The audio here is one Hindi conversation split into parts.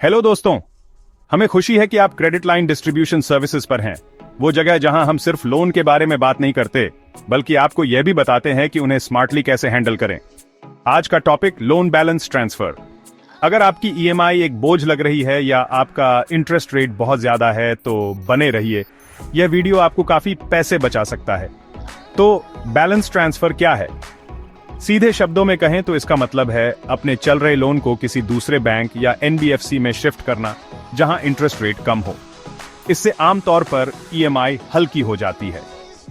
हेलो दोस्तों, हमें खुशी है कि आप क्रेडिट लाइन डिस्ट्रीब्यूशन सर्विसेज पर हैं। वो जगह जहां हम सिर्फ लोन के बारे में बात नहीं करते, बल्कि आपको यह भी बताते हैं कि उन्हें स्मार्टली कैसे हैंडल करें। आज का टॉपिक लोन बैलेंस ट्रांसफर। अगर आपकी ईएमआई एक बोझ लग रही है या आपका इंटरेस्ट रेट बहुत ज्यादा है तो बने रहिए, यह वीडियो आपको काफी पैसे बचा सकता है। तो बैलेंस ट्रांसफर क्या है? सीधे शब्दों में कहें तो इसका मतलब है अपने चल रहे लोन को किसी दूसरे बैंक या एनबीएफसी में शिफ्ट करना जहां इंटरेस्ट रेट कम हो। इससे आमतौर पर ईएमआई हल्की हो जाती है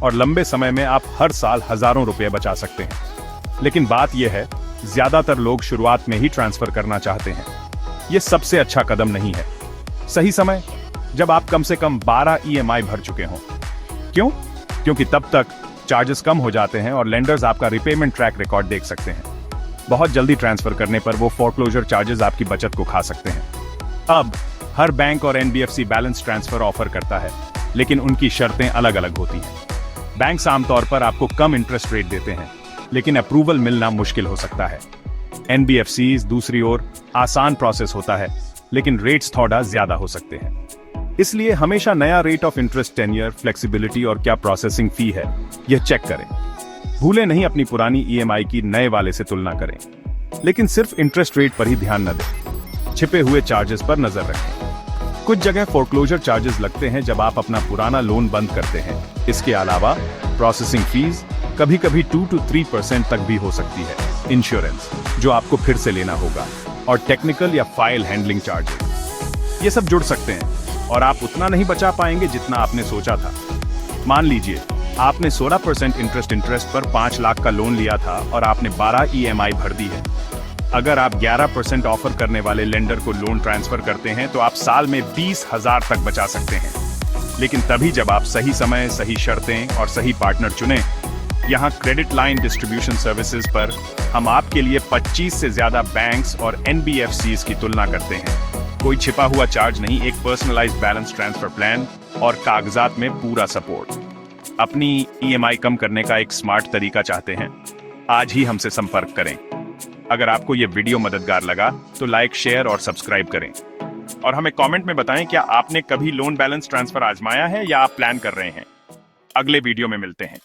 और लंबे समय में आप हर साल हजारों रुपए बचा सकते हैं। लेकिन बात यह है, ज्यादातर लोग शुरुआत में ही ट्रांसफर करना चाहते हैं। यह सबसे अच्छा कदम नहीं है। सही समय जब आप कम से कम 12 ईएमआई भर चुके हों। क्यों? क्योंकि तब तक चार्जेस कम हो जाते हैं और लेंडर्स आपका रिपेमेंट ट्रैक रिकॉर्ड देख सकते हैं। बहुत जल्दी ट्रांसफर करने पर वो फोरक्लोजर चार्जेस आपकी बचत को खा सकते हैं। अब हर बैंक और एनबीएफसी बैलेंस ट्रांसफर ऑफर करता है, लेकिन उनकी शर्तें अलग अलग होती हैं। बैंक्स आमतौर पर आपको कम इंटरेस्ट रेट देते हैं, लेकिन अप्रूवल मिलना मुश्किल हो सकता है। एनबीएफसीज दूसरी ओर आसान प्रोसेस होता है, लेकिन रेट्स थोड़ा ज्यादा हो सकते हैं। इसलिए हमेशा नया rate of interest, tenure, flexibility और क्या प्रोसेसिंग फी है, यह चेक करें। भूले नहीं अपनी पुरानी ईएमआई की नए वाले से तुलना करें, लेकिन सिर्फ इंटरेस्ट रेट पर ही ध्यान न दें। छिपे हुए चार्जेस पर नजर रखें। कुछ जगह फोरक्लोजर चार्जेस लगते हैं जब आप अपना पुराना लोन बंद करते हैं। इसके अलावा प्रोसेसिंग फीस कभी कभी 2 to 3% तक भी हो सकती है। इंश्योरेंस जो आपको फिर से लेना होगा, और टेक्निकल या फाइल हैंडलिंग चार्जेस, ये सब जुड़ सकते हैं और आप उतना नहीं बचा पाएंगे जितना आपने सोचा था। मान लीजिए आपने 16% इंटरेस्ट पर 5 लाख का लोन लिया था और आपने 12 ईएमआई भर दी है। अगर आप 11% ऑफर करने वाले लेंडर को लोन ट्रांसफर करते हैं तो आप साल में 20,000 तक बचा सकते हैं। लेकिन तभी जब आप सही समय, सही शर्तें और सही पार्टनर चुनें। यहाँ क्रेडिट लाइन डिस्ट्रीब्यूशन सर्विसेज पर हम आपके लिए 25 से ज्यादा बैंक्स और एनबीएफसीज की तुलना करते हैं। कोई छिपा हुआ चार्ज नहीं, एक पर्सनलाइज्ड बैलेंस ट्रांसफर प्लान और कागजात में पूरा सपोर्ट। अपनी ईएमआई कम करने का एक स्मार्ट तरीका चाहते हैं? आज ही हमसे संपर्क करें। अगर आपको यह वीडियो मददगार लगा तो लाइक, शेयर और सब्सक्राइब करें। और हमें कमेंट में बताएं क्या आपने कभी लोन बैलेंस ट्रांसफर आजमाया है या आप प्लान कर रहे हैं। अगले वीडियो में मिलते हैं।